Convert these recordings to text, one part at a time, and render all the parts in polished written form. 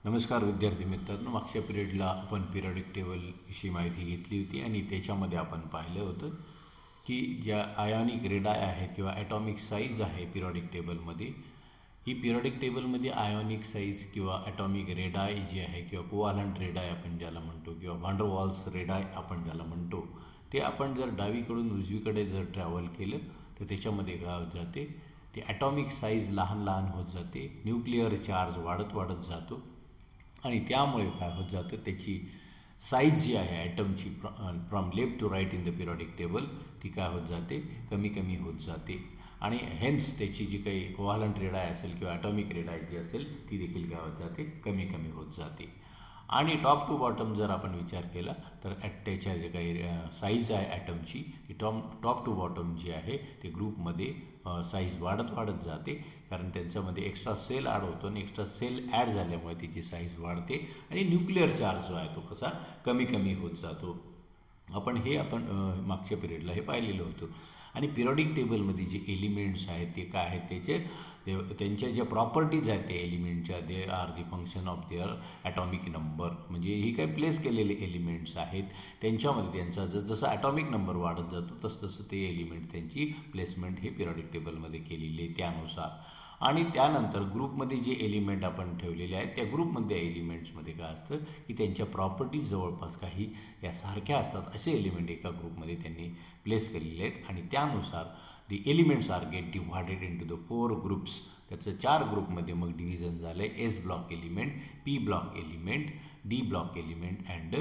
नमस्कार विद्यार्थी मित्रांनो, मागच्या पिरियडला आपण पिरियडिक टेबल विषयी माहिती घेतली होती आणि त्याच्यामध्ये आपण पाहिलं होतं की ज्या आयोनिक रेडाय आहे किंवा ॲटॉमिक साईज आहे पिरियडिक टेबलमध्ये, ही पिरियडिक टेबलमध्ये आयोनिक साईज किंवा ॲटॉमिक रेडाय जी आहे किंवा कोव्हॅलंट रेडाय आपण ज्याला म्हणतो किंवा व्हान डर वाल्स रेडाय आपण ज्याला म्हणतो, ते आपण जर डावीकडून उजवीकडे जर ट्रॅव्हल केलं तर त्याच्यामध्ये काय होत जाते, ते ॲटॉमिक साईज लहान लहान होत जाते, न्यूक्लिअर चार्ज वाढत वाढत जातो आणि त्यामुळे काय होत जातं, त्याची साईज जी आहे ॲटमची from left to right in the periodic table ती काय होत जाते, कमी कमी होत जाते आणि हेन्स त्याची जी काही कोव्हॅलंट रेडाय असेल किंवा ॲटॉमिक रेडाय जी असेल ती देखील काय होत जाते, कमी कमी होत जाते. आणि टॉप टू बॉटम जर आपण विचार केला तर त्याच्या जे काही साईज आहे ॲटमची ती टॉप टू बॉटम जी आहे ते ग्रुपमध्ये साईज वाढत वाढत जाते, कारण त्यांच्यामध्ये एक्स्ट्रा सेल ॲड होतो आणि एक्स्ट्रा सेल ॲड झाल्यामुळे त्याची साईज वाढते आणि न्यूक्लिअर चार्ज जो आहे तो कसा कमी कमी होत जातो. आपण मागच्या पिरियडला हे पाहिलेलं होतं. आणि पिरियडिक टेबलमध्ये जे एलिमेंट्स आहेत ते काय आहेत, त्यांच्या ज्या प्रॉपर्टीज आहेत त्या एलिमेंटच्या, they are the function of their atomic number. म्हणजे ही काही प्लेस केलेले एलिमेंट्स आहेत त्यांच्यामध्ये त्यांचा जसं ॲटॉमिक नंबर वाढत जातो तसं ते एलिमेंट त्यांची प्लेसमेंट हे पिरियडिक टेबलमध्ये केलेली आहे त्यानुसार. आणि त्यानंतर ग्रुपमध्ये जे एलिमेंट आपण ठेवलेले आहेत त्या ग्रुपमध्ये एलिमेंट्समध्ये काय असतं की त्यांच्या प्रॉपर्टीज जवळपास काही यासारख्या असतात, असे एलिमेंट एका ग्रुपमध्ये त्यांनी प्लेस केलेले आहेत आणि त्यानुसार the elements are get divided into the 4 groups. त्याचं 4 ग्रुपमध्ये मग डिव्हिजन झालं आहे. S block element, P block element, D block element and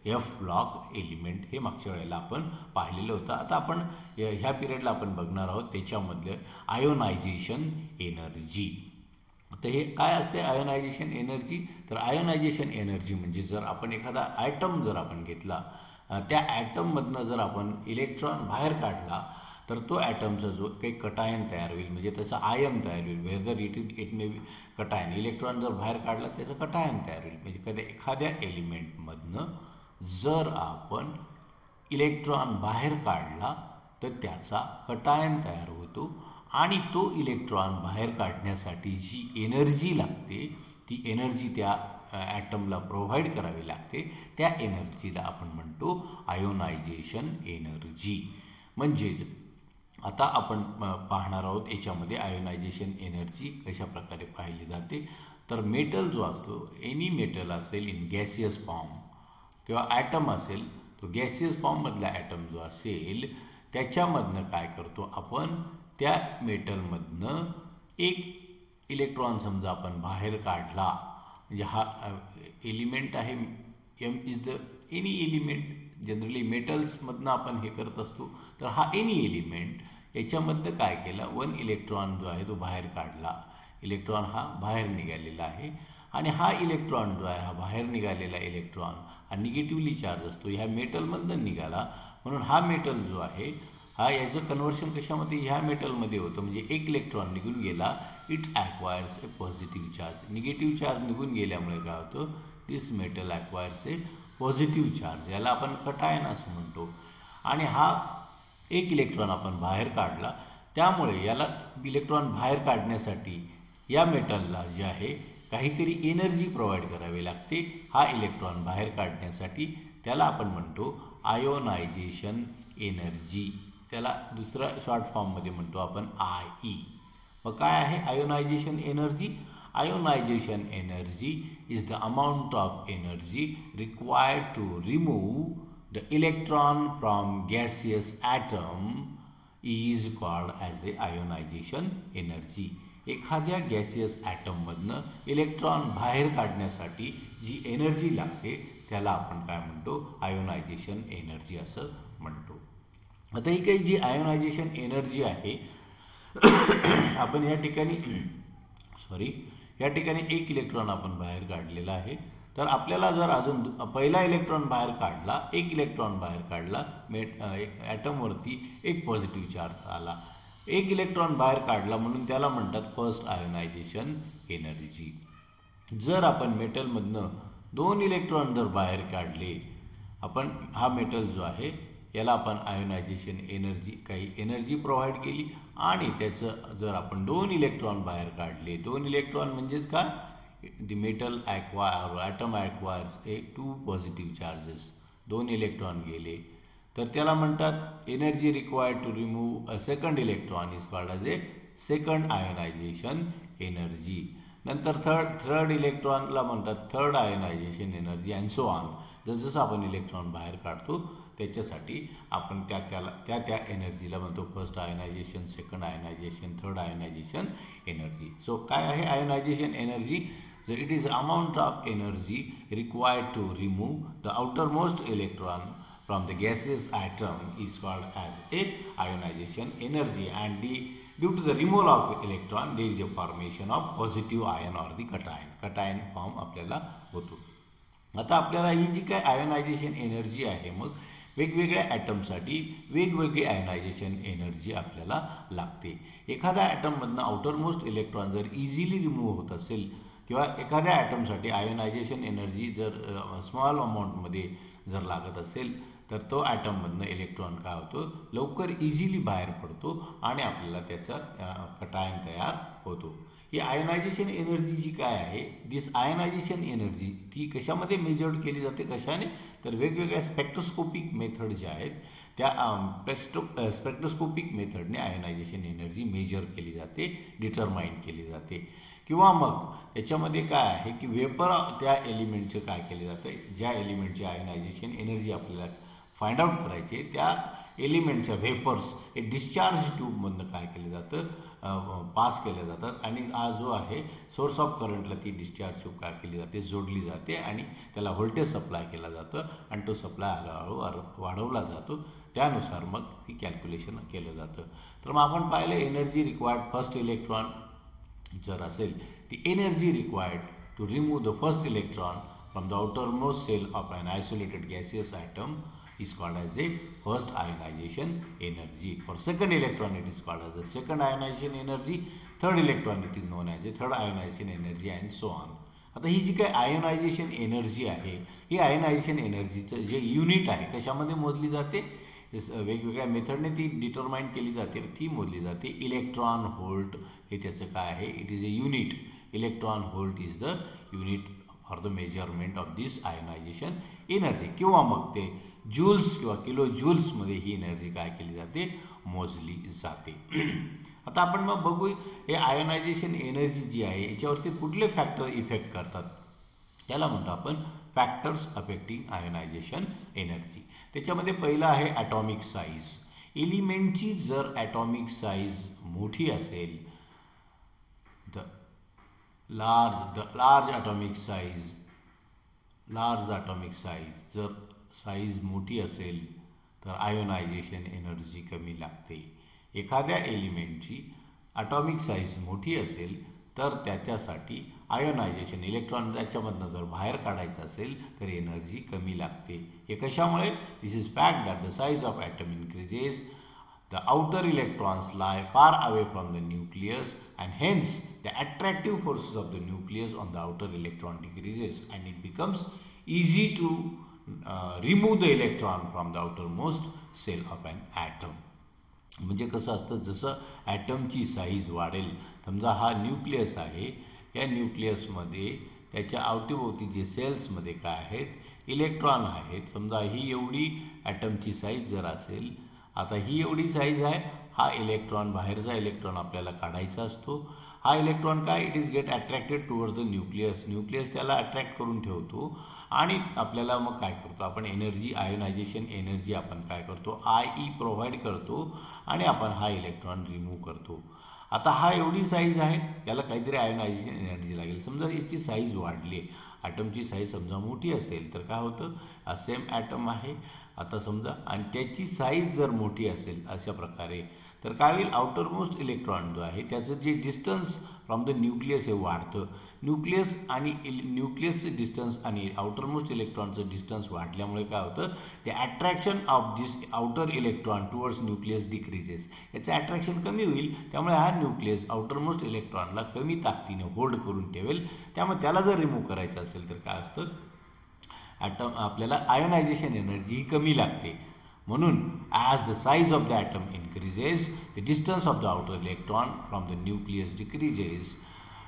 F block element. हे मागच्या वेळेला आपण पाहिलेलं होतं. आता आपण ह्या पिरियडला आपण बघणार आहोत त्याच्यामधलं आयोनायझेशन एनर्जी. तर हे काय असते आयोनायझेशन एनर्जी? तर आयोनायझेशन एनर्जी म्हणजे जर आपण एखादा ॲटम जर आपण घेतला, त्या ॲटममधनं जर आपण इलेक्ट्रॉन बाहेर काढला तर तो ॲटमचा जो काही कटायन तयार होईल, म्हणजे त्याचा आयन तयार होईल, whether it may be cation. Electron जर बाहेर काढला त्याचं कटायन तयार होईल. म्हणजे एखाद्या एलिमेंटमधनं जर आपण इलेक्ट्रॉन बाहेर काढला तर त्याचा कटायन तयार होतो आणि तो इलेक्ट्रॉन बाहेर काढण्यासाठी जी एनर्जी लागते ती एनर्जी त्या ॲटमला प्रोव्हाइड करावी लागते. त्या एनर्जीला आपण म्हणतो आयोनायझेशन एनर्जी. म्हणजेच आता आपण पाहणार आहोत याच्यामध्ये आयोनायझेशन एनर्जी कशा प्रकारे पाहिली जाते. तर मेटल जो असतो, एनी मेटल असेल इन गॅसियस फॉर्म किंवा ॲटम असेल, तो गॅसियस फॉर्ममधला ॲटम जो असेल त्याच्यामधनं काय करतो आपण, त्या मेटलमधनं एक इलेक्ट्रॉन समजा आपण बाहेर काढला, म्हणजे हा एलिमेंट आहे M is the any element. Generally मेटल्समधनं आपण हे करत असतो. तर हा एनी एलिमेंट याच्यामधनं काय केलं, 1 इलेक्ट्रॉन जो आहे तो बाहेर काढला. इलेक्ट्रॉन हा बाहेर निघालेला आहे आणि हा इलेक्ट्रॉन जो आहे हा बाहेर निघालेला इलेक्ट्रॉन हा निगेटिव्हली चार्ज असतो, ह्या मेटलमधनं निघाला. म्हणून हा मेटल जो आहे हा याचं कन्व्हर्शन कशामध्ये, ह्या मेटलमध्ये होतं. म्हणजे एक इलेक्ट्रॉन निघून गेला, it acquires a positive charge. Negative charge निघून गेल्यामुळे काय होतं, this metal acquires a positive charge, याला आपण कटायन असं म्हणतो. आणि हा एक इलेक्ट्रॉन आपण बाहेर काढला, त्यामुळे याला इलेक्ट्रॉन बाहेर काढण्यासाठी या मेटलला जे आहे काहीतरी एनर्जी प्रोव्हाइड करावी लागते हा इलेक्ट्रॉन बाहेर काढण्यासाठी. त्याला आपण म्हणतो आयोनायझेशन एनर्जी. त्याला दुसरा शॉर्ट फॉर्ममध्ये म्हणतो आपण IE. मग काय आहे ionization energy? Ionization energy is the amount of energy required to remove the electron from gaseous atom is called as a ionization energy. एखाद्या गॅसियस ॲटममधनं इलेक्ट्रॉन बाहेर काढण्यासाठी जी एनर्जी लागते त्याला आपण काय म्हणतो, आयोनायझेशन एनर्जी असं म्हणतो. आता ही काही जी आयोनायझेशन एनर्जी आहे आपण या ठिकाणी एक इलेक्ट्रॉन आपण बाहेर काढलेला आहे. तर आपल्याला जर अजून पहिला इलेक्ट्रॉन बाहेर काढला, एक इलेक्ट्रॉन बाहेर काढला, ॲटमवरती एक पॉझिटिव्ह चार्ज आला, एक इलेक्ट्रॉन बाहेर काढला म्हणून त्याला म्हणतात फर्स्ट आयोनायझेशन एनर्जी. जर आपण मेटलमधनं 2 इलेक्ट्रॉन जर बाहेर काढले, आपण हा मेटल जो आहे याला आपण आयोनायझेशन एनर्जी, काही एनर्जी प्रोव्हाइड केली आणि त्याचं जर आपण 2 इलेक्ट्रॉन बाहेर काढले, 2 इलेक्ट्रॉन म्हणजेच काय, the metal atom acquires two positive charges, 2 electron गेले तर त्याला म्हणतात energy required to remove a second electron is called as a second ionization energy. नंतर थर्ड इलेक्ट्रॉनला म्हणतात third ionization energy and so on. जसं आपण इलेक्ट्रॉन बाहेर काढतो त्याच्यासाठी आपण त्या एनर्जीला म्हणतो first ionization, second ionization, third ionization energy. So काय आहे ionization energy? So it is amount of energy required to remove the outermost electron from the gaseous atom is called as a ionization energy, and due to the removal of electron there is a formation of positive ion or the cation form आपल्याला होतो. आता आपल्याला ही जी काय ionisation energy आहे मग वेगवेगळ्या ॲटमसाठी वेगवेगळी ionisation energy आपल्याला लागते. एखाद्या ॲटममधनं आउटरमोस्ट इलेक्ट्रॉन जर इझिली रिमूव्ह होत असेल किंवा एखाद्या ॲटमसाठी आयोनायझेशन एनर्जी जर स्मॉल अमाऊंटमध्ये जर लागत असेल तर तो ॲटममधनं इलेक्ट्रॉन काय होतो लवकर इझिली बाहेर पडतो आणि आपल्याला त्याचा कटायन तयार होतो. ही आयोनायझेशन एनर्जी जी काय आहे दिस आयोनायझेशन एनर्जी ती कशामध्ये मेजर्ड केली जाते कशाने तर वेगवेगळ्या स्पेक्ट्रोस्कोपिक मेथड ज्या आहेत त्या स्पेक्ट्रोस्कोपिक मेथडने आयोनायझेशन एनर्जी मेजर केली जाते, डिटरमाइन केली जाते. किंवा मग त्याच्यामध्ये काय आहे की वेपर त्या एलिमेंटचं काय केले जातं ज्या एलिमेंटची आयोनायझेशन एनर्जी आपल्याला फाइंड आउट करायची त्या एलिमेंटच्या वेपर्स हे डिस्चार्ज ट्यूबमधनं काय केलं जातं पास केले जातात आणि हा जो आहे सोर्स ऑफ करंटला ती डिस्चार्ज ट्यूब काय केली जाते जोडली जाते आणि त्याला व्होल्टेज सप्लाय केला जातं आणि तो सप्लाय हळूहळू वाढवला जातो. त्यानुसार मग ती कॅल्क्युलेशन केलं जातं. तर मग आपण पाहिलं एनर्जी रिक्वायर्ड फर्स्ट इलेक्ट्रॉन जर असेल ती energy required to remove the first electron from the outermost shell of an isolated gaseous atom is called as a first ionization energy. For second electron it is called as the second ionization energy. Third electron it is known as the third ionization energy and so on. आता ही जी काय ionisation energy आहे ही ionisation एनर्जीचं जे unit आहे कशामध्ये मोजली जाते वेगवेगळ्या मेथडने ती डिटरमाइन केली जाते. ती मोजली जाते इलेक्ट्रॉन व्होल्ट हे त्याचं काय आहे it is a unit. Electron volt is the unit for the measurement of this ionization energy. किंवा मग ते जूल्स किंवा किलो जूल्समध्ये ही एनर्जी काय केली जाते मोजली जाते. आता आपण मग बघू हे आयोनायझेशन एनर्जी जी आहे याच्यावरती कुठले फॅक्टर इफेक्ट करतात त्याला म्हणतो आपण फॅक्टर्स अफेक्टिंग आयोनायझेशन एनर्जी. त्याच्यामध्ये पहिलं आहे ॲटॉमिक साईज. एलिमेंटची जर ॲटॉमिक साईज मोठी असेल द लार्ज ॲटॉमिक साईज जर साईज मोठी असेल तर आयोनायझेशन एनर्जी कमी लागते. एखाद्या एलिमेंटची ॲटॉमिक साईज मोठी असेल तर त्याच्यासाठी आयोनायझेशन इलेक्ट्रॉन त्याच्यामधनं जर बाहेर काढायचं असेल तर एनर्जी कमी लागते. हे कशामुळे this is fact that the size of atom increases the outer electrons lie far away from the nucleus and hence the attractive forces of the nucleus on the outer electron decreases and it becomes easy to remove the electron from the outermost cell of an atom. म्हणजे कसं असतं जसं ॲटमची size वाढेल समजा हा nucleus आहे या न्यूक्लियसमध्ये त्याच्या अवतीभोवती जे सेल्समध्ये काय आहेत इलेक्ट्रॉन आहेत. समजा ही एवढी ॲटमची साईज जर असेल आता ही एवढी साईज आहे हा इलेक्ट्रॉन बाहेरचा इलेक्ट्रॉन आपल्याला काढायचा असतो. हा इलेक्ट्रॉन काय it is get attracted toward the nucleus त्याला अट्रॅक्ट करून ठेवतो आणि आपल्याला मग काय करतो आपण एनर्जी आयोनायझेशन एनर्जी आपण काय करतो IE प्रोव्हाइड करतो आणि आपण हा इलेक्ट्रॉन रिमूव्ह करतो. आता हा एवढी साईज आहे याला काहीतरी आयोनायझेशन एनर्जी लागेल. समजा याची साईज वाढली ॲटमची साईज समजा मोठी असेल तर काय होतं सेम ॲटम आहे आता समजा आणि त्याची साईज जर मोठी असेल अशा प्रकारे तर काय होईल आउटरमोस्ट इलेक्ट्रॉन जो आहे त्याचं जे डिस्टन्स फ्रॉम द न्यूक्लियस हे वाढतं. न्यूक्लियसचं डिस्टन्स आणि आउटरमोस्ट इलेक्ट्रॉनचं डिस्टन्स वाढल्यामुळे काय होतं ते attraction of this outer electron towards nucleus decreases. याचं अट्रॅक्शन कमी होईल त्यामुळे हा न्यूक्लियस आउटरमोस्ट इलेक्ट्रॉनला कमी ताकदीने होल्ड करून ठेवेल. त्यामुळे त्याला जर रिमूव्ह करायचं असेल तर काय असतं आपल्याला आयोनायझेशन एनर्जी कमी लागते. म्हणून as the size of the atom increases the distance of the outer electron from the nucleus decreases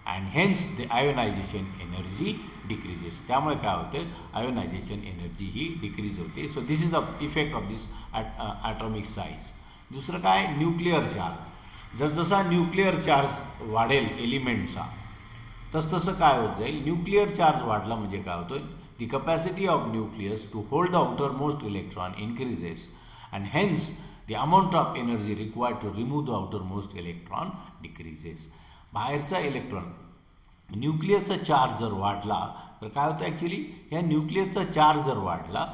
and hence the ionization energy decreases. त्यामुळे काय होतं, आयोनायझेशन एनर्जी ही डिक्रीज होते. So this is the effect of this atomic size. दुसरं काय, nuclear charge. जसा nuclear charge वाढेल एलिमेंटचा तसतसं काय होत जाईल, न्यूक्लिअर चार्ज वाढला म्हणजे काय होतं, the capacity of nucleus to hold the outer most electron increases and hence the amount of energy required to remove the outer most electron decreases. बाहेरचा इलेक्ट्रॉन, न्यूक्लियसचा चार्ज जर वाढला तर काय होतं, ॲक्च्युली ह्या न्यूक्लियसचा चार्ज जर वाढला,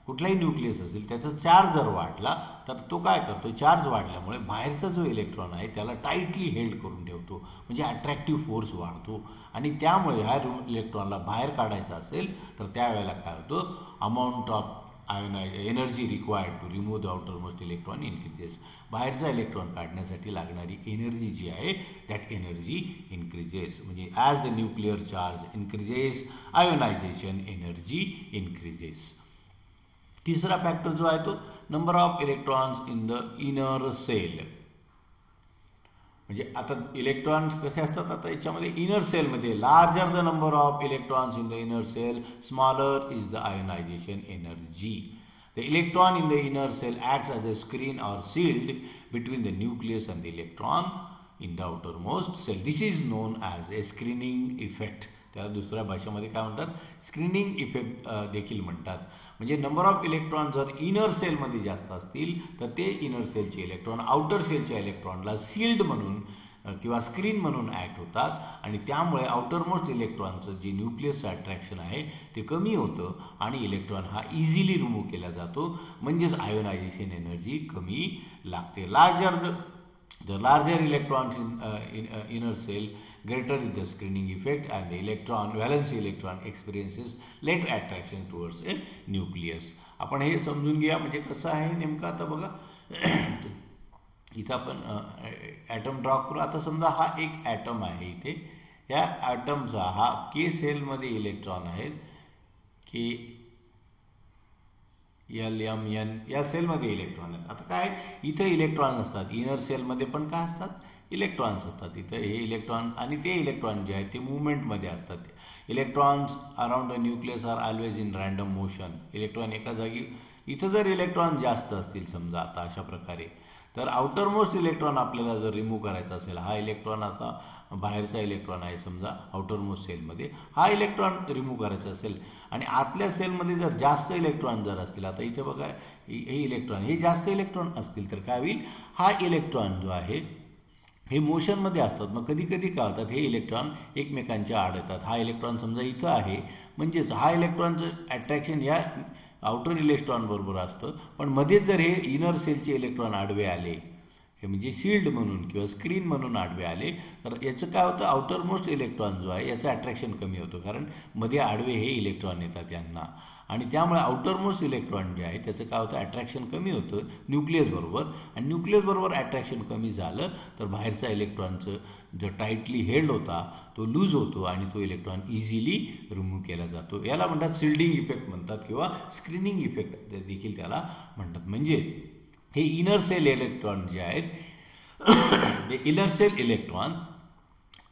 कुठलाही न्यूक्लियस असेल त्याचा चार्ज जर वाढला तर तो काय करतो, चार्ज वाढल्यामुळे बाहेरचा जो इलेक्ट्रॉन आहे त्याला टाईटली हेल्ड करून ठेवतो, म्हणजे अट्रॅक्टिव्ह फोर्स वाढतो. आणि त्यामुळे ह्या इलेक्ट्रॉनला बाहेर काढायचं असेल तर त्यावेळेला काय होतं, amount of energy required to remove the outer most electron increases. बाहेरचा इलेक्ट्रॉन काढण्यासाठी लागणारी एनर्जी जी आहे दॅट एनर्जी इन्क्रीजेस. म्हणजे as the nuclear charge increases, ionization energy increases. तिसरा फॅक्टर जो आहे तो number of electrons in the inner shell. म्हणजे आता इलेक्ट्रॉन्स कसे असतात, आता याच्यामध्ये इनर सेलमध्ये larger the number of electrons in the inner shell, smaller is the ionization energy. The electron in the inner cell acts as a screen or shield between the nucleus and the electron in the outermost cell. This is known as a screening effect. त्याला दुसऱ्या भाषेमध्ये काय म्हणतात, screening effect देखील म्हणतात. म्हणजे number of electron जर inner सेलमध्ये जास्त असतील तर ते इनर सेलचे इलेक्ट्रॉन आउटर सेलच्या इलेक्ट्रॉनला सील्ड म्हणून किंवा स्क्रीन म्हणून ॲक्ट होतात आणि त्यामुळे आउटरमोस्ट इलेक्ट्रॉनचं जे न्यूक्लियसचं अट्रॅक्शन आहे ते कमी होतं आणि इलेक्ट्रॉन हा इझिली रिमूव्ह केला जातो, म्हणजेच आयोनायझेशन एनर्जी कमी लागते. The larger electrons in inner cell, greater is the screening effect and the valence electron experiences late attraction towards a nucleus. आपण हे समजून घ्या. म्हणजे कसं आहे नेमकं, आता बघा इथं आपण ॲटम ड्रॉ करू. आता समजा हा एक ॲटम आहे, इथे या ॲटमचा हा के सेलमध्ये इलेक्ट्रॉन आहेत, के एल एम एन या सेलमध्ये इलेक्ट्रॉन आहेत. आता काय इथं इलेक्ट्रॉन असतात, इनर सेलमध्ये पण काय असतात, इलेक्ट्रॉन्स असतात. इथं हे इलेक्ट्रॉन आणि ते इलेक्ट्रॉन जे आहेत ते मुवमेंटमध्ये असतात. Electrons around the nucleus are always in random motion. Electron एका जागी, इथं जर इलेक्ट्रॉन जास्त असतील समजा आता अशा प्रकारे, तर आउटरमोस्ट इलेक्ट्रॉन आपल्याला जर रिमूव्ह करायचा असेल, हा इलेक्ट्रॉन आता बाहेरचा इलेक्ट्रॉन आहे समजा आउटरमोस्ट सेलमध्ये, हा इलेक्ट्रॉन रिमूव्ह करायचा असेल आणि आतल्या सेलमध्ये जर जास्त इलेक्ट्रॉन जर असतील, आता इथे बघा हे इलेक्ट्रॉन, हे जास्त इलेक्ट्रॉन असतील तर काय होईल, हा इलेक्ट्रॉन जो आहे हे मोशनमध्ये असतात. मग कधी कधी काय होतात, हे इलेक्ट्रॉन एकमेकांच्या आड येतात. हा इलेक्ट्रॉन समजा इथं आहे, म्हणजेच हा इलेक्ट्रॉनचं अट्रॅक्शन या आउटर इलेक्ट्रॉन बरोबर असतं, पण मध्येच जर हे इनर सेलचे इलेक्ट्रॉन आडवे आले, हे म्हणजे शिल्ड म्हणून किंवा स्क्रीन म्हणून आडवे आले, तर याचं काय होतं, आउटरमोस्ट इलेक्ट्रॉन जो आहे याचं अट्रॅक्शन कमी होतं, कारण मध्ये आडवे हे इलेक्ट्रॉन येतात यांना, आणि त्यामुळे आउटरमोस्ट इलेक्ट्रॉन जे आहे त्याचं काय होतं, अट्रॅक्शन कमी होतं न्यूक्लियसबरोबर, आणि न्यूक्लियसबरोबर अट्रॅक्शन कमी झालं तर बाहेरचा इलेक्ट्रॉनचं जो टाईटली हेल्ड होता तो लूज होतो आणि तो इलेक्ट्रॉन इझिली रिमूव्ह केला जातो. याला म्हणतात शिल्डिंग इफेक्ट म्हणतात किंवा स्क्रीनिंग इफेक्ट देखील त्याला म्हणतात. म्हणजे हे इनर सेल इलेक्ट्रॉन जे आहेत, ते inner sale electron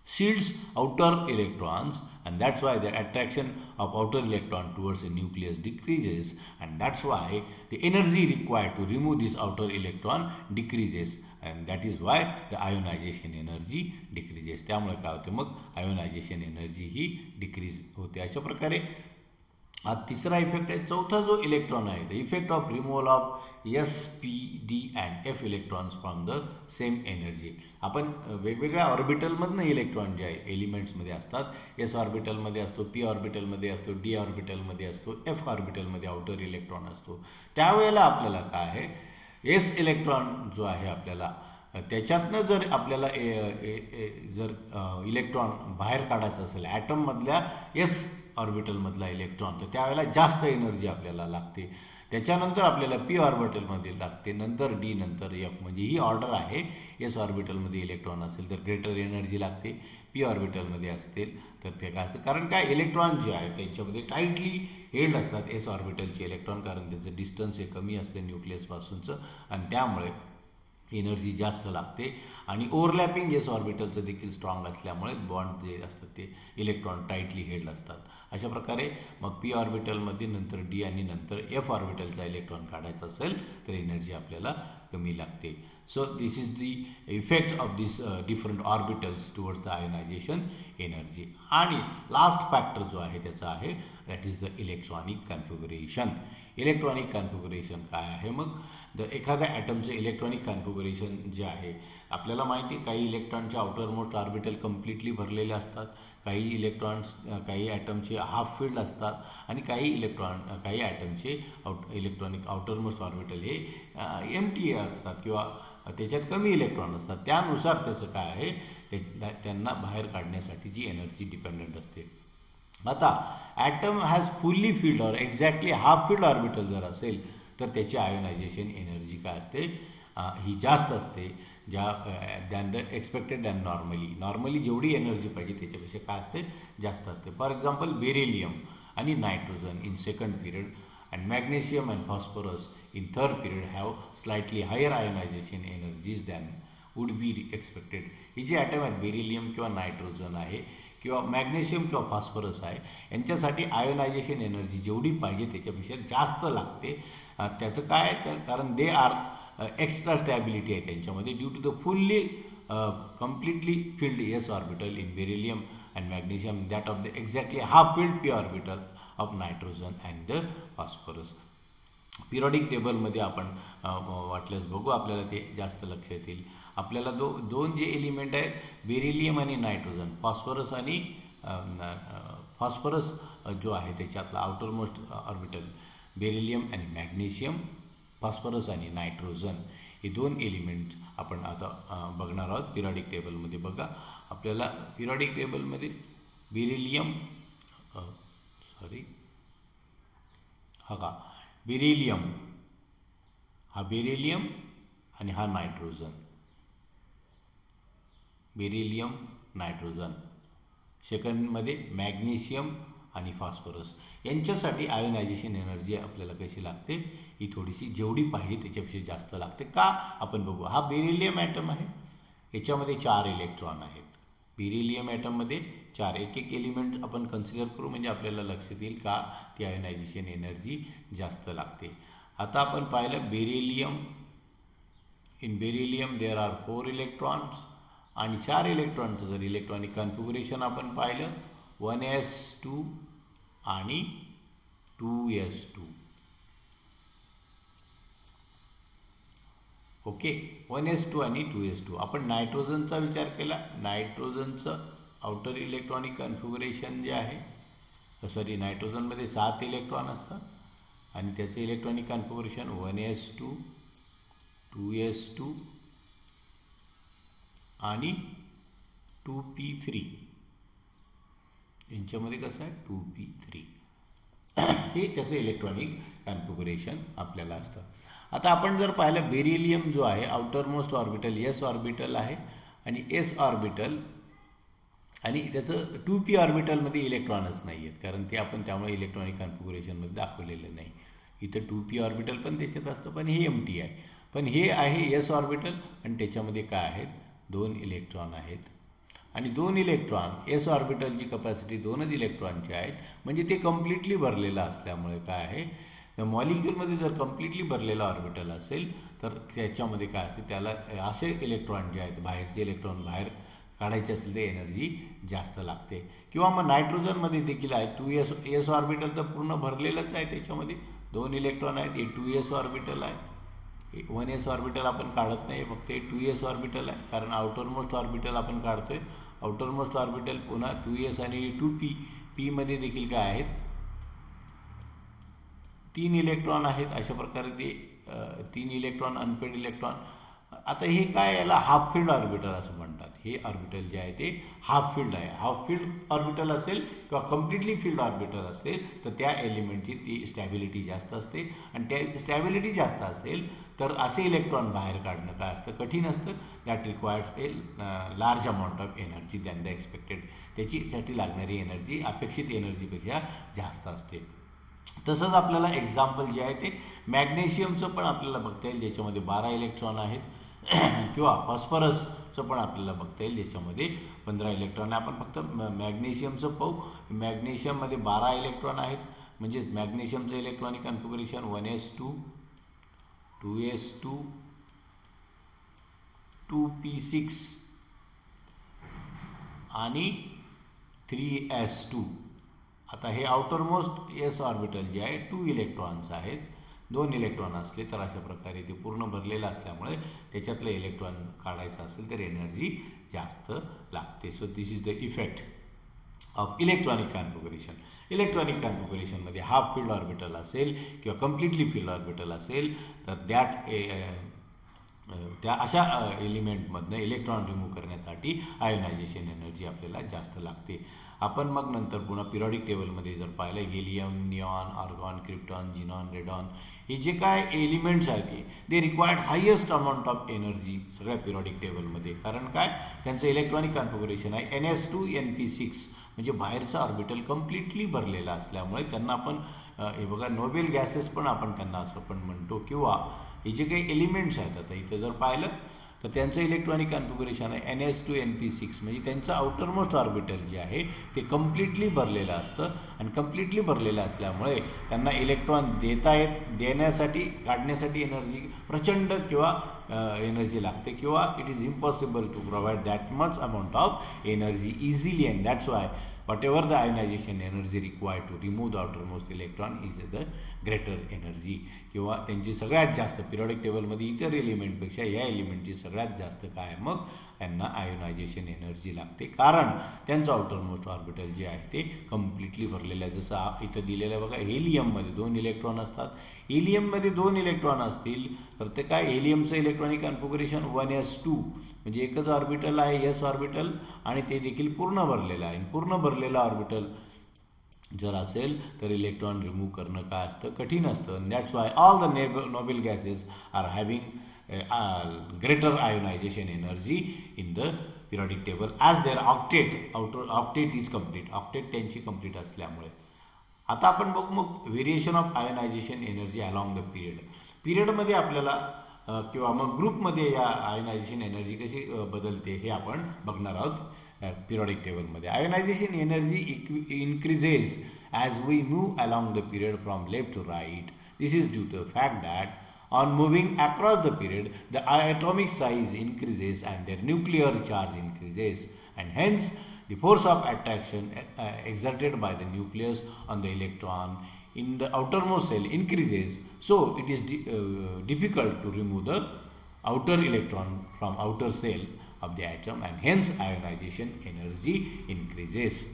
shields outer electrons, and that's why the attraction of outer electron towards the nucleus decreases, and that's why the energy required to remove this outer electron decreases, and that is why the ionization energy decreases. त्यामुळे काय होते, मग ionisation energy ही decrease होते. अशा प्रकारे हा तिसरा इफेक्ट आहे. चौथा जो इलेक्ट्रॉन आहे, the effect of removal of S P D and F electrons from the same energy. आपण वेगवेगळ्या ऑर्बिटलमधनं इलेक्ट्रॉन जे आहे एलिमेंट्समध्ये असतात, एस ऑर्बिटलमध्ये असतो, पी ऑर्बिटलमध्ये असतो, डी ऑर्बिटलमध्ये असतो, एफ ऑर्बिटलमध्ये आउटर इलेक्ट्रॉन असतो. त्यावेळेला आपल्याला काय आहे, एस इलेक्ट्रॉन जो आहे आपल्याला त्याच्यातनं जर आपल्याला जर इलेक्ट्रॉन बाहेर काढायचं असेल ॲटममधल्या एस ऑर्बिटलमधला इलेक्ट्रॉन, तर त्यावेळेला जास्त एनर्जी आपल्याला लागते. त्याच्यानंतर आपल्याला पी ऑर्बिटलमध्ये लागते, नंतर डी, नंतर एफ. म्हणजे ही ऑर्डर आहे. एस ऑर्बिटलमध्ये इलेक्ट्रॉन असेल तर ग्रेटर एनर्जी लागते, पी ऑर्बिटलमध्ये असतील तर ते काय असतं, कारण काय इलेक्ट्रॉन जे आहे त्यांच्यामध्ये टाईटली हेल्ड असतात एस ऑर्बिटलचे इलेक्ट्रॉन, कारण त्यांचं डिस्टन्स हे कमी असते न्यूक्लियसपासूनचं, आणि त्यामुळे एनर्जी जास्त लागते आणि ओव्हरलॅपिंग एस ऑर्बिटलचं देखील स्ट्रॉंग असल्यामुळे बॉन्ड जे असतात ते इलेक्ट्रॉन टाईटली हेल्ड असतात. अशा प्रकारे मग पी ऑर्बिटलमध्ये नंतर डी आणि नंतर एफ ऑर्बिटलचा इलेक्ट्रॉन काढायचा असेल तर एनर्जी आपल्याला कमी लागते. So this is the effect of this different orbitals towards the ionization energy. आणि लास्ट फॅक्टर जो आहे त्याचा आहे that is the electronic configuration. Electronic configuration काय आहे? मग एखाद्या ॲटमचं इलेक्ट्रॉनिक कन्फिगरेशन जे आहे आपल्याला माहिती आहे, काही इलेक्ट्रॉनचे आउटरमोस्ट ऑर्बिटल कम्प्लिटली भरलेले असतात, काही इलेक्ट्रॉन्स काही ॲटमचे हाफ फिल्ड असतात आणि काही ॲटमचे इलेक्ट्रॉनिक आउटरमोस्ट ऑर्बिटल हे एम्प्टी असतात किंवा त्याच्यात कमी इलेक्ट्रॉन असतात. त्यानुसार त्याचं काय आहे त्यांना बाहेर काढण्यासाठी जी एनर्जी डिपेंडंट असते. आता atom has fully filled or exactly half filled orbital जर असेल तर त्याची आयोनायझेशन एनर्जी काय असते ही जास्त असते than the expected than normally जेवढी एनर्जी पाहिजे त्याच्यापेक्षा काय असते जास्त असते. For example beryllium and nitrogen in second period and magnesium and phosphorus in third period have slightly higher ionization energies than would be expected. ही जी ॲटम आहेत बेरिलियम किंवा नायट्रोजन आहे किंवा मॅग्नेशियम किंवा फॉस्फरस आहे यांच्यासाठी आयोनायझेशन एनर्जी जेवढी पाहिजे त्याच्यापेक्षा जास्त लागते. त्याचं काय तर कारण दे आर एक्स्ट्रा स्टॅबिलिटी आहे त्यांच्यामध्ये due to the fully completely filled s orbital in beryllium and magnesium that of the exactly half filled p orbital of nitrogen and the phosphorus. Periodic टेबलमध्ये आपण वाटल्यास बघू आपल्याला ते जास्त लक्ष येतील. आपल्याला दोन जे एलिमेंट आहेत बेरिलियम आणि नायट्रोजन, फॉस्फरस जो आहे त्याच्यातला आउटरमोस्ट ऑर्बिटल बेरिलियम आणि मॅग्नेशियम, फॉस्फरस आणि नायट्रोजन हे दोन एलिमेंट्स आपण आता बघणार आहोत पिरियडिक टेबलमध्ये. बघा आपल्याला पिरियडिक टेबलमध्ये बेरिलियम हा बेरिलियम आणि हा नायट्रोजन, बेरिलियम नायट्रोजन. सेकंडमध्ये मॅग्नेशियम आणि फॉस्फरस यांच्यासाठी आयोनायझेशन एनर्जी आपल्याला कशी लागते ही थोडीशी जेवढी पाहिजे त्याच्यापेक्षा जास्त लागते. का आपण बघू. हा बेरिलियम ॲटम आहे, याच्यामध्ये 4 इलेक्ट्रॉन आहेत. बेरिलियम ॲटममध्ये 4 एक एलिमेंट आपण कन्सिडर करू म्हणजे आपल्याला लक्षात येईल का ती आयोनायझेशन एनर्जी जास्त लागते. आता आपण पाहिलं in beryllium there are 4 electrons आणि 4 इलेक्ट्रॉनचं जर इलेक्ट्रॉनिक कन्फिगरेशन आपण पाहिलं 1s2 आणि 2s2. ओके, 1s2 आणि 2s2. आपण नायट्रोजनचा विचार केला. नायट्रोजनचं आउटर इलेक्ट्रॉनिक कन्फिगरेशन जे आहे नायट्रोजनमध्ये 7 इलेक्ट्रॉन असतात आणि त्याचं इलेक्ट्रॉनिक कन्फिगरेशन 1s2 2s2 आणि 2p3. यांच्यामध्ये कसं आहे 2p3 हे त्याचं इलेक्ट्रॉनिक कन्फिगरेशन आपल्याला असतं. आता आपण जर पाहिलं बेरिलियम जो आहे आउटरमोस्ट ऑर्बिटल एस ऑर्बिटल आहे आणि एस ऑर्बिटल आणि त्याचं 2p ऑर्बिटलमध्ये इलेक्ट्रॉनच नाही आहेत कारण ते आपण त्यामुळे इलेक्ट्रॉनिक कन्फिगरेशनमध्ये दाखवलेलं नाही. इथं 2p ऑर्बिटल पण त्याच्यात असतं पण हे एम्प्टी आहे. पण हे आहे एस ऑर्बिटल आणि त्याच्यामध्ये काय आहेत 2 इलेक्ट्रॉन आहेत आणि 2 इलेक्ट्रॉन एस ऑर्बिटलची कपॅसिटी 2च इलेक्ट्रॉनची आहेत म्हणजे ते कम्प्लिटली भरलेलं असल्यामुळे काय आहे तर मॉलिक्यूलमध्ये जर कम्प्लिटली भरलेला ऑर्बिटल असेल तर त्याच्यामध्ये काय असते त्याला असे इलेक्ट्रॉन जे आहेत बाहेरचे इलेक्ट्रॉन बाहेर काढायचे असेल तर एनर्जी जास्त लागते. किंवा मग नायट्रोजनमध्ये देखील आहे 2s ऑर्बिटल तर पूर्ण भरलेलंच आहे त्याच्यामध्ये 2 इलेक्ट्रॉन आहेत. हे 2s ऑर्बिटल आहे. 1s ऑर्बिटल आपण काढत नाही फक्त 2s ऑर्बिटल आहे कारण आउटरमोस्ट ऑर्बिटल आपण काढतोय. आउटरमोस्ट ऑर्बिटल पुन्हा 2s आणि 2p मध्ये देखील काय आहेत 3 इलेक्ट्रॉन आहेत. अशा प्रकारे ते 3 इलेक्ट्रॉन अनपेड इलेक्ट्रॉन. आता हे काय याला हाफ फील्ड ऑर्बिटल असं म्हणतात. हे ऑर्बिटल जे आहे ते हाफ फील्ड आहे. हाफ फील्ड ऑर्बिटल असेल किंवा कम्प्लिटली फील्ड ऑर्बिटल असेल तर त्या एलिमेंटची ती स्टॅबिलिटी जास्त असते आणि त्या स्टॅबिलिटी जास्त असेल तर असे इलेक्ट्रॉन बाहेर काढणं काय असतं कठीण असतं. That requires a large amount of energy than the expected. त्याच्यासाठी लागणारी एनर्जी अपेक्षित एनर्जीपेक्षा जास्त असते. तसंच आपल्याला एक्झाम्पल जे आहे ते मॅग्नेशियमचं पण आपल्याला बघता येईल ज्याच्यामध्ये 12 इलेक्ट्रॉन आहेत किंवा फॉस्फरसचं पण आपल्याला बघता येईल, ज्याच्यामध्ये 15 इलेक्ट्रॉन. आपण फक्त मॅग्नेशियमचं पाहू. मॅग्नेशियममध्ये 12 इलेक्ट्रॉन आहेत, म्हणजेच मॅग्नेशियमचं electronic configuration 1s2 2s2 2p6 आणि 3s2. आता हे आउटर मोस्ट एस ऑर्बिटल जे आहे 2 इलेक्ट्रॉन्स आहेत. 2 इलेक्ट्रॉन असले तर अशा प्रकारे ते पूर्ण भरलेलं असल्यामुळे त्याच्यातलं इलेक्ट्रॉन काढायचं असेल तर एनर्जी जास्त लागते. So this is the effect of electronic configuration. Electronic कॉन्फिगरेशनमध्ये हाफ फील्ड ऑर्बिटल असेल किंवा कम्प्लिटली फील्ड ऑर्बिटल असेल तर त्या अशा एलिमेंटमधनं इलेक्ट्रॉन रिमूव्ह करण्यासाठी आयोनायझेशन एनर्जी आपल्याला जास्त लागते. आपण मग नंतर पुन्हा पिरियॉडिक टेबलमध्ये जर पाहिलं, helium, neon, argon, krypton, xenon, radon हे जे काय एलिमेंट्स आहेत they required highest amount of energy सगळ्या पिरियॉडिक टेबलमध्ये. कारण काय, त्यांचं इलेक्ट्रॉनिक कॉन्फिगरेशन आहे NS2 NP6, म्हणजे बाहेरचं ऑर्बिटल कम्प्लिटली भरलेलं असल्यामुळे त्यांना आपण हे बघा नोबेल गॅसेस पण आपण त्यांना असं पण म्हणतो. किंवा हे जे काही एलिमेंट्स आहेत, आता इथं जर पाहिलं तर त्यांचं इलेक्ट्रॉनिक कॉन्फिगरेशन आहे NS2 NP6, म्हणजे त्यांचं आउटरमोस्ट ऑर्बिटल जे आहे ते कम्प्लिटली भरलेलं असतं. आणि कम्प्लिटली भरलेलं असल्यामुळे त्यांना इलेक्ट्रॉन देण्यासाठी काढण्यासाठी एनर्जी प्रचंड किंवा एनर्जी लागते, किंवा it is impossible to provide that much amount of energy easily. And that's why whatever the ionization energy required to remove the outermost electron is the greater energy. किंवा त्यांची सगळ्यात जास्त पिरियॉडिक टेबलमध्ये इतर एलिमेंटपेक्षा या एलिमेंटची सगळ्यात जास्त काय, मग त्यांना आयोनायझेशन एनर्जी लागते, कारण त्यांचं आउटरमोस्ट ऑर्बिटल जे आहे ते कम्प्लिटली भरलेलं आहे. जसं इथं दिलेलं आहे बघा, हेलियममध्ये 2 इलेक्ट्रॉन असतात. हेलियममध्ये 2 इलेक्ट्रॉन असतील तर ते काय, हेलियमचं इलेक्ट्रॉनिक कॉन्फिगरेशन 1s2, म्हणजे एकच ऑर्बिटल आहे एस ऑर्बिटल, आणि ते देखील पूर्ण भरलेलं आहे. पूर्ण भरलेलं ऑर्बिटल जर असेल तर इलेक्ट्रॉन रिमूव्ह करणं काय असतं, कठीण असतं. That's why all the noble gases are having greater ionization energy in the periodic table as their octet is complete. Octet त्यांची कंप्लीट असल्यामुळे. आता आपण बघू मग variation of ionization energy along the पिरियडमध्ये आपल्याला किंवा मग ग्रुपमध्ये या आयोनायझेशन एनर्जी कशी बदलते हे आपण बघणार आहोत पिरियॉडिक टेबलमध्ये. Ionization energy increases as we move along the period from left to right. This is due to the fact that on moving across the period, the atomic size increases and their nuclear charge increases, and hence the force of attraction exerted by the nucleus on the electron in the outermost cell increases. So it is difficult to remove the outer electron from outer cell of the atom, and hence ionization energy increases.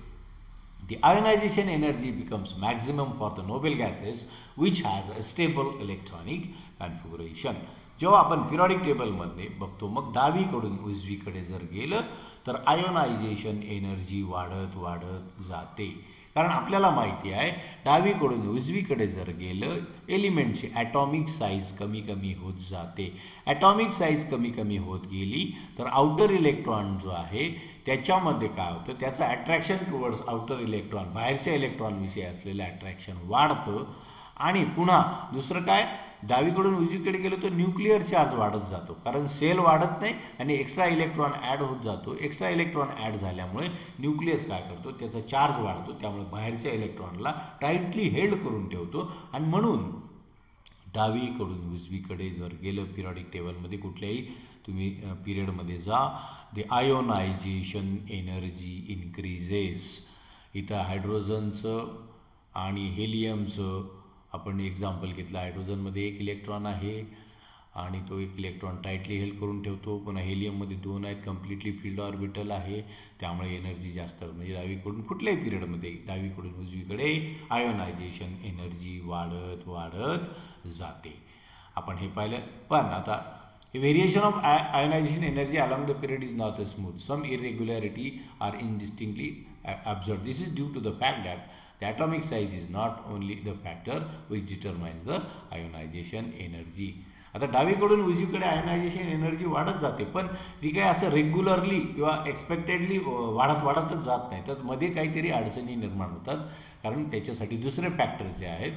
The ionization energy becomes maximum for the noble gases which has a stable electronic configuration. जेव्हा आपण periodic टेबलमध्ये बघतो, मग डावीकडून उजवीकडे जर गेलं तर आयोनायझेशन एनर्जी वाढत वाढत जाते. कारण आपल्याला माहिती आहे डावीकडून उजवीकडे जर गेलं एलिमेंटची ॲटॉमिक साईज कमी कमी होत जाते. ॲटॉमिक साईज कमी कमी होत गेली तर आउटर इलेक्ट्रॉन जो आहे त्याच्यामध्ये काय होतं, त्याचं अट्रॅक्शन टुवर्ड्स आउटर इलेक्ट्रॉन, बाहेरच्या इलेक्ट्रॉनविषयी असलेलं अट्रॅक्शन वाढतं. आणि पुन्हा दुसरं काय, डावीकडून उजवीकडे गेलो तर न्यूक्लिअर चार्ज वाढत जातो, कारण सेल वाढत नाही आणि एक्स्ट्रा इलेक्ट्रॉन ॲड होत जातो. एक्स्ट्रा इलेक्ट्रॉन ॲड झाल्यामुळे न्यूक्लियस काय करतो, त्याचा चार्ज वाढतो, त्यामुळे बाहेरच्या इलेक्ट्रॉनला टाईटली हेल्ड करून ठेवतो. आणि म्हणून डावीकडून उजवीकडे जर गेलं पिरियॉडिक टेबलमध्ये कुठल्याही तुम्ही पिरियडमध्ये जा, द आयोनायझेशन एनर्जी इन्क्रीजेस. इथं हायड्रोजनचं आणि हेलियमचं आपण एक्झाम्पल घेतलं. हायड्रोजनमध्ये 1 इलेक्ट्रॉन आहे आणि तो 1 इलेक्ट्रॉन टाईटली हेल्ड करून ठेवतो. पुन्हा हेलियममध्ये 2 आहेत, कम्प्लिटली फील्ड ऑर्बिटल आहे, त्यामुळे एनर्जी जास्त, म्हणजे डावीकडून कुठल्याही पिरियडमध्ये डावीकडून उजवीकडे आयोनायझेशन एनर्जी वाढत वाढत जाते. आपण हे पाहिलं. पण आता variation of ionization energy along the period is not smooth. Some irregularity are indistinctly observed. This is due to the fact that the atomic size is not only the factor which determines the ionization energy. आता डावीकडून उजवीकडे ionisation energy वाढत जाते, पण ती काय असं regularly किंवा एक्सपेक्टेडली वाढतच जात नाही. तर मध्ये काहीतरी अडचणी निर्माण होतात, कारण त्याच्यासाठी दुसरे फॅक्टर जे आहेत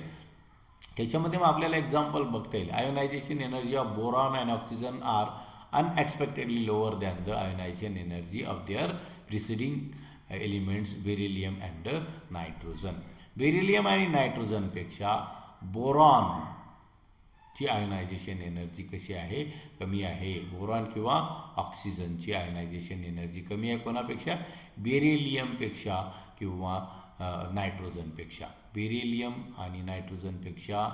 त्याच्यामध्ये मग आपल्याला एक्झाम्पल बघता येईल. Ionization energy of boron and oxygen are unexpectedly lower than the ionization energy of their preceding elements beryllium and nitrogen. Beryllium आणि नायट्रोजनपेक्षा बोरॉनची आयोनायझेशन एनर्जी कशी आहे? कमी आहे. बोरॉन किंवा ऑक्सिजनची आयोनायझेशन एनर्जी कमी आहे कोणापेक्षा? बेरिलियमपेक्षा किंवा नायट्रोजनपेक्षा. बेरिलियम आणि नायट्रोजनपेक्षा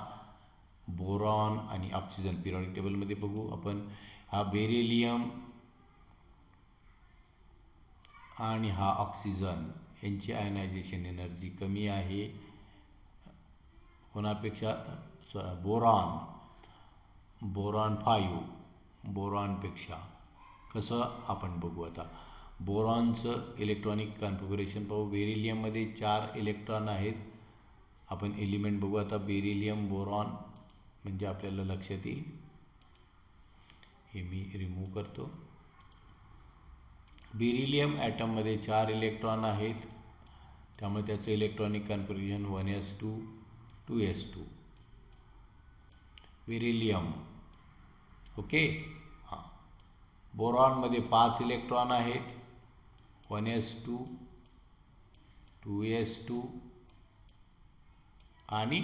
बोरॉन आणि ऑक्सिजन पिरियडिक टेबलमध्ये बघू आपण. हा बेरिलियम आणि हा ऑक्सिजन यांची आयोनायझेशन एनर्जी कमी आहे कोणापेक्षा? बोरॉन 5 बोरॉनपेक्षा. कसं आपण बघू आता. बोरॉनचं इलेक्ट्रॉनिक कॉन्फिगरेशन पाहू. बेरिलियममध्ये 4 इलेक्ट्रॉन आहेत. आपण एलिमेंट बघू आता. बेरिलियम बोरॉन म्हणजे आपल्याला लक्षात येईल. हे मी रिमूव्ह करतो. बेरिलियम ॲटममध्ये 4 इलेक्ट्रॉन आहेत, त्यामुळे त्याचं electronic configuration 1s2 2s2. Beryllium okay. हां. बोरॉनमध्ये 5 इलेक्ट्रॉन आहेत, 1s2 2s2 आणि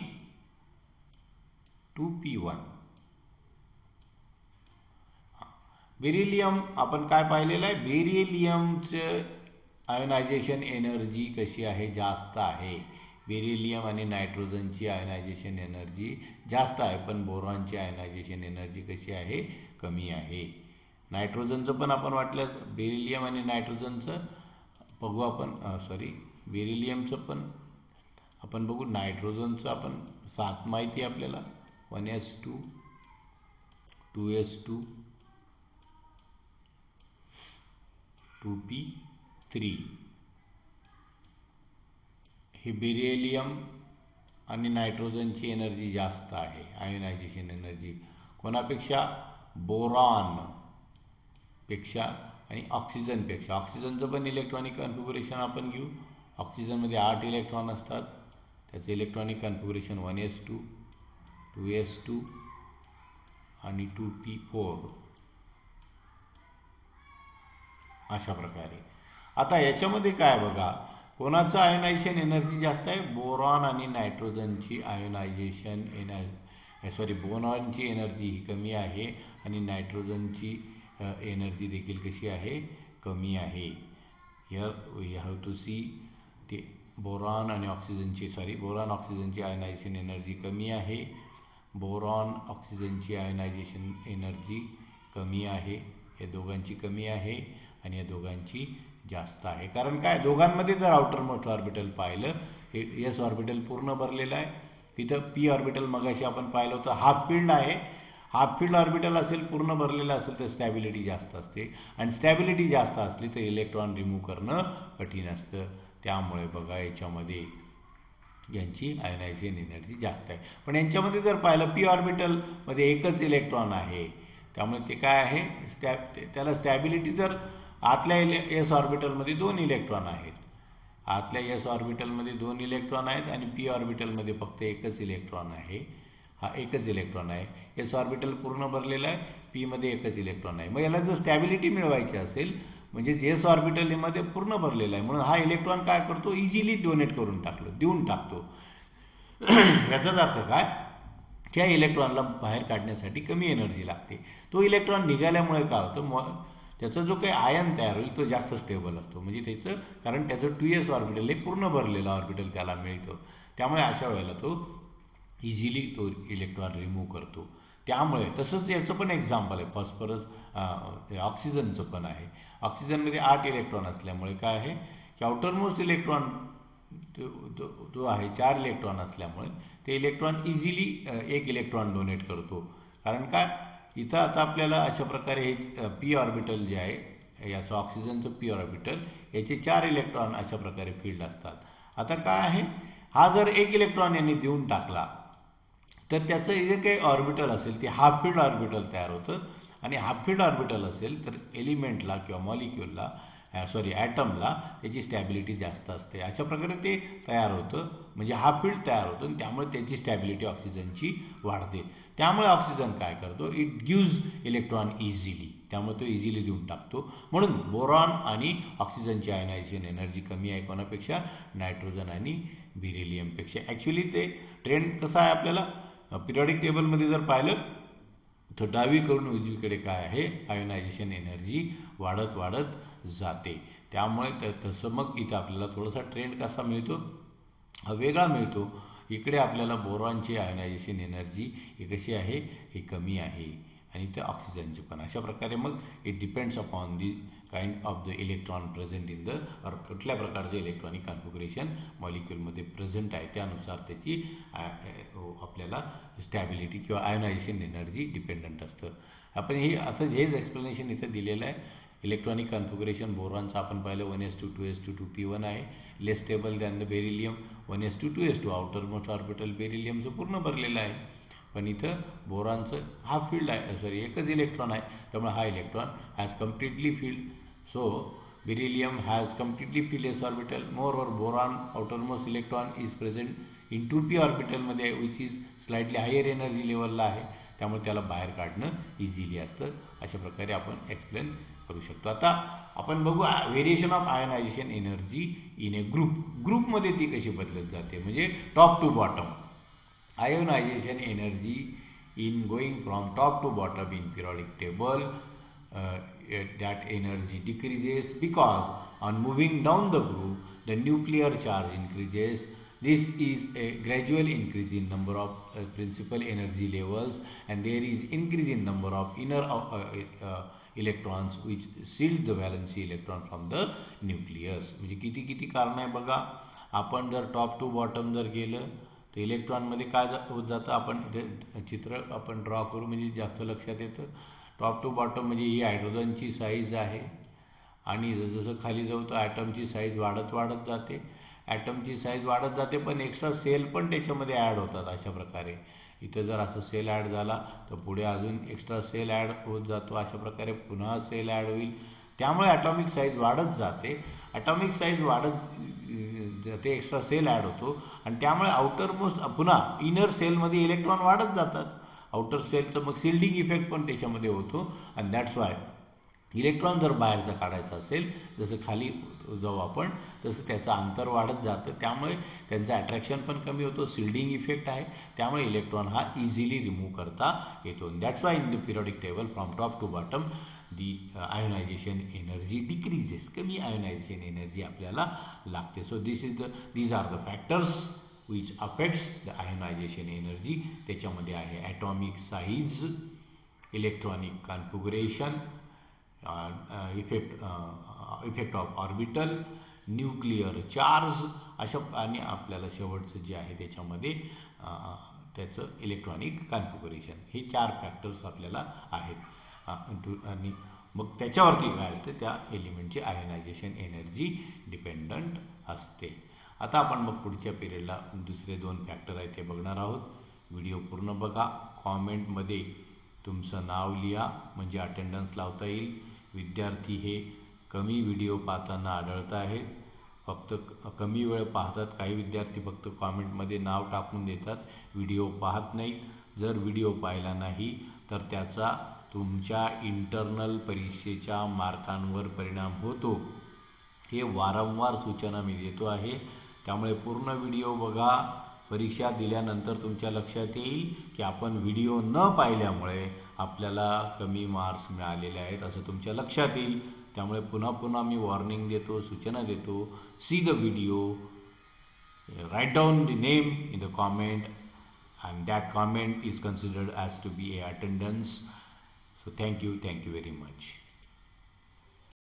2p1. बेरिलियम आपण काय पाहिलेलं आहे? बेरिलियमचं आयोनायझेशन एनर्जी कशी आहे? जास्त आहे. बेरिलियम आणि नायट्रोजनची आयोनायझेशन एनर्जी जास्त आहे, पण बोरॉनची आयोनायझेशन एनर्जी कशी आहे? कमी आहे. नायट्रोजनचं पण आपण वाटलं बेरिलियम आणि नायट्रोजनचं बघू आपण. बेरिलियमचं पण आपण बघू. नायट्रोजनचं आपण 7 माहिती आहे आपल्याला. 1s2 2s2 2p3. हे बेरिलियम आणि नायट्रोजनची एनर्जी जास्त आहे, आयोनायझेशन एनर्जी कोणापेक्षा? बोरॉनपेक्षा आणि ऑक्सिजनपेक्षा. ऑक्सिजनचं पण इलेक्ट्रॉनिक कॉन्फिगरेशन आपण घेऊ. ऑक्सिजनमध्ये 8 इलेक्ट्रॉन असतात. त्याचं इलेक्ट्रॉनिक कॉन्फिगरेशन 1s2 2s2 आणि 2p4 अशा प्रकारे. आता याच्यामध्ये काय बघा, कोणाचं आयोनायझेशन एनर्जी जास्त आहे? बोरॉन आणि नायट्रोजनची आयोनायझेशन बोरॉनची एनर्जी ही कमी आहे आणि नायट्रोजनची एनर्जी देखील कशी आहे? कमी आहे. Here we have to see ते बोरॉन आणि ऑक्सिजनची बोरॉन ऑक्सिजनची आयोनायझेशन एनर्जी कमी आहे. बोरॉन ऑक्सिजनची आयोनायझेशन एनर्जी कमी आहे. या दोघांची कमी आहे आणि या दोघांची जास्त आहे. कारण काय, दोघांमध्ये जर आउटर मोस्ट ऑर्बिटल पाहिलं, हे एस ऑर्बिटल पूर्ण भरलेलं आहे. इथं पी ऑर्बिटल मगाशी आपण पाहिलं होतं हाफ फिल्ड आहे. हाफ फिल्ड ऑर्बिटल असेल, पूर्ण भरलेलं असेल तर स्टॅबिलिटी जास्त असते, आणि स्टॅबिलिटी जास्त असली तर इलेक्ट्रॉन रिमूव्ह करणं कठीण असतं. त्यामुळे बघा याच्यामध्ये यांची आयोनायझेशन एनर्जी जास्त आहे. पण यांच्यामध्ये जर पाहिलं पी ऑर्बिटलमध्ये एकच इलेक्ट्रॉन आहे, त्यामुळे ते काय आहे? त्याला स्टॅबिलिटी जर आतल्या एस ऑर्बिटलमध्ये 2 इलेक्ट्रॉन आहेत. आतल्या एस ऑर्बिटलमध्ये 2 इलेक्ट्रॉन आहेत आणि पी ऑर्बिटलमध्ये फक्त एकच इलेक्ट्रॉन आहे. हा एकच इलेक्ट्रॉन आहे. एस ऑर्बिटल पूर्ण भरलेला आहे, पीमध्ये एकच इलेक्ट्रॉन आहे. मग याला जर स्टॅबिलिटी मिळवायची असेल, म्हणजे एस ऑर्बिटलमध्ये पूर्ण भरलेला आहे, म्हणून हा इलेक्ट्रॉन काय करतो? इझिली डोनेट करून देऊन टाकतो. याचाच अर्थ काय? त्या इलेक्ट्रॉनला बाहेर काढण्यासाठी कमी एनर्जी लागते. तो इलेक्ट्रॉन निघाल्यामुळे काय होतं? त्याचा जो काही आयन तयार होईल तो जास्त स्टेबल असतो. म्हणजे त्याचं, कारण त्याचं 2s ऑर्बिटल हे पूर्ण भरलेला ऑर्बिटल त्याला मिळतो. त्यामुळे अशा वेळेला तो इझिली तो इलेक्ट्रॉन रिमूव्ह करतो. त्यामुळे तसंच याचं पण एक्झाम्पल आहे फॉस्फरस ऑक्सिजनचं पण आहे. ऑक्सिजनमध्ये 8 इलेक्ट्रॉन असल्यामुळे काय आहे की आउटरमोस्ट इलेक्ट्रॉन तो आहे 4 इलेक्ट्रॉन असल्यामुळे ते इलेक्ट्रॉन इझिली 1 इलेक्ट्रॉन डोनेट करतो. कारण काय, इथं आता आपल्याला अशा प्रकारे हे पी ऑर्बिटल जे आहे, याचं ऑक्सिजनचं पी ऑर्बिटल, याचे 4 इलेक्ट्रॉन अशा प्रकारे फील्ड असतात. आता काय आहे, हा जर 1 इलेक्ट्रॉन यांनी देऊन टाकला तर त्याचं जे काही ऑर्बिटल असेल ते हाफ फील्ड ऑर्बिटल तयार होतं. आणि हाफ फील्ड ऑर्बिटल असेल तर एलिमेंटला किंवा मॉलिक्युलला ॲटमला त्याची स्टॅबिलिटी जास्त असते. अशा प्रकारे ते तयार होतं, म्हणजे हाफ फील्ड तयार होतं आणि त्यामुळे त्याची स्टॅबिलिटी ऑक्सिजनची वाढते. त्यामुळे ऑक्सिजन काय करतो? It gives electron easily. त्यामुळे तो इझिली देऊन टाकतो. म्हणून बोरॉन आणि ऑक्सिजनची आयनायझेशन एनर्जी कमी आहे कोणापेक्षा, नायट्रोजन आणि बेरिलियमपेक्षा. ॲक्च्युली ते ट्रेंड कसा आहे आपल्याला पिरियॉडिक टेबलमध्ये जर पाहिलं तर डावीकडून उजवीकडे काय आहे, आयोनायझेशन एनर्जी वाढत वाढत जाते. त्यामुळे तसं मग इथं आपल्याला थोडासा ट्रेंड कसा मिळतो, हा वेगळा मिळतो. इकडे आपल्याला बोरॉनची आयोनायझेशन एनर्जी ही कशी आहे, ही कमी आहे आणि ते ऑक्सिजनची पण. अशा प्रकारे मग it depends upon the kind of the electron present in the, और कुठल्या प्रकारचे इलेक्ट्रॉनिक कॉन्फिगरेशन मॉलिक्यूलमध्ये प्रेझेंट आहे त्यानुसार त्याची आपल्याला स्टॅबिलिटी किंवा आयोनायझेशन एनर्जी डिपेंडंट असतं. आपण हे आता हेच एक्सप्लेनेशन इथं दिलेलं आहे. इलेक्ट्रॉनिक कॉन्फिगरेशन बोरॉनचं आपण पाहिलं 1s2 2s2 2p1 आहे, less stable than the beryllium. 1s2 2s2 outermost orbital बेरिलियमचं पूर्ण भरलेलं आहे. पण इथं बोरॉनचं हा फील्ड आहे, सॉरी एकच इलेक्ट्रॉन आहे, त्यामुळे हा electron has completely filled. So beryllium has completely filled s orbital. Moreover boron outermost electron is present in 2p ऑर्बिटलमध्ये, which is slightly higher energy लेवलला आहे, त्यामुळे त्याला बाहेर काढणं इझिली असतं. अशा प्रकारे आपण एक्सप्लेन करू शकतो. आता आपण बघू variation of ionization energy in a group. ग्रुपमध्ये ती कशी बदलत जाते, म्हणजे top to bottom. Ionization energy in going from top to bottom in periodic table, that energy decreases because on moving down the group the nuclear charge increases. This is a gradual increase in number of principal energy levels, and there is increase in number of inner electrons which shield the valency electron from the nucleus. म्हणजे किती किती कारण आहे बघा. आपण जर top to bottom जर गेलं तर इलेक्ट्रॉनमध्ये काय होत जातं, आपण इथे चित्र आपण ड्रॉ करू म्हणजे जास्त लक्षात येतं. टॉप टू बॉटम म्हणजे ही हायड्रोजनची साईज आहे आणि जसं खाली जाऊ तर ॲटमची साईज वाढत वाढत जाते. ॲटमची साईज वाढत जाते पण एक्स्ट्रा सेल पण त्याच्यामध्ये ॲड होतात. अशा प्रकारे इथं जर असं सेल ॲड झाला तर पुढे अजून एक्स्ट्रा सेल ॲड होत जातो. अशा प्रकारे पुन्हा सेल ॲड होईल, त्यामुळे ॲटॉमिक साईज वाढत जाते. ॲटॉमिक साईज वाढत ते एक्स्ट्रा सेल ॲड होतो आणि त्यामुळे आउटर मोस्ट पुन्हा इनर सेलमध्ये इलेक्ट्रॉन वाढत जातात. आउटर सेलचं मग शिल्डिंग इफेक्ट पण त्याच्यामध्ये होतो. आणि दॅट्स वाय इलेक्ट्रॉन जर बाहेरचा काढायचा असेल, जसं खाली जाऊ आपण तसं त्याचं अंतर वाढत जातं, त्यामुळे त्यांचं अट्रॅक्शन पण कमी होतो. शिल्डिंग इफेक्ट आहे, त्यामुळे इलेक्ट्रॉन हा इझिली रिमूव्ह करता येतो. That's why in the periodic table from top to bottom the ionization energy decreases. कमी आयोनायझेशन एनर्जी आपल्याला लागते. So these are the factors which affects the ionization energy. त्याच्यामध्ये आहे atomic size, electronic configuration, effect of orbital, nuclear charge, अशा आणि आपल्याला शेवटचं जे आहे त्याच्यामध्ये त्याचं इलेक्ट्रॉनिक कॉन्फिगरेशन. हे 4 फॅक्टर्स आपल्याला आहेत. आणि मग त्याच्यावरती काय असते, त्या एलिमेंटची आयोनायझेशन एनर्जी डिपेंडंट असते. आता आपण मग पुढच्या पिरियडला दुसरे 2 फॅक्टर आहेत ते बघणार आहोत. व्हिडिओ पूर्ण बघा. कॉमेंटमध्ये तुमचं नाव लिहा म्हणजे अटेंडन्स लावता येईल. विद्यार्थी हे कमी व्हिडिओ पाहताना आढळत आहेत, फक्त कमी वेळ पाहतात. काही विद्यार्थी फक्त कॉमेंटमध्ये नाव टाकून देतात, व्हिडिओ पाहत नाहीत. जर व्हिडिओ पाहिला नाही तर त्याचा तुमच्या इंटरनल परीक्षेच्या मार्कांवर परिणाम होतो. हे वारंवार सूचना मी देतो आहे, त्यामुळे पूर्ण व्हिडिओ बघा. परीक्षा दिल्यानंतर तुमच्या लक्षात येईल की आपण व्हिडिओ न पाहिल्यामुळे आपल्याला कमी मार्क्स मिळालेले आहेत असं तुमच्या लक्षात येईल. त्यामुळे पुन्हा पुन्हा मी वॉर्निंग देतो, सूचना देतो. See the video, write down the name in the comment and that comment is considered as to be a attendance. So thank you very much.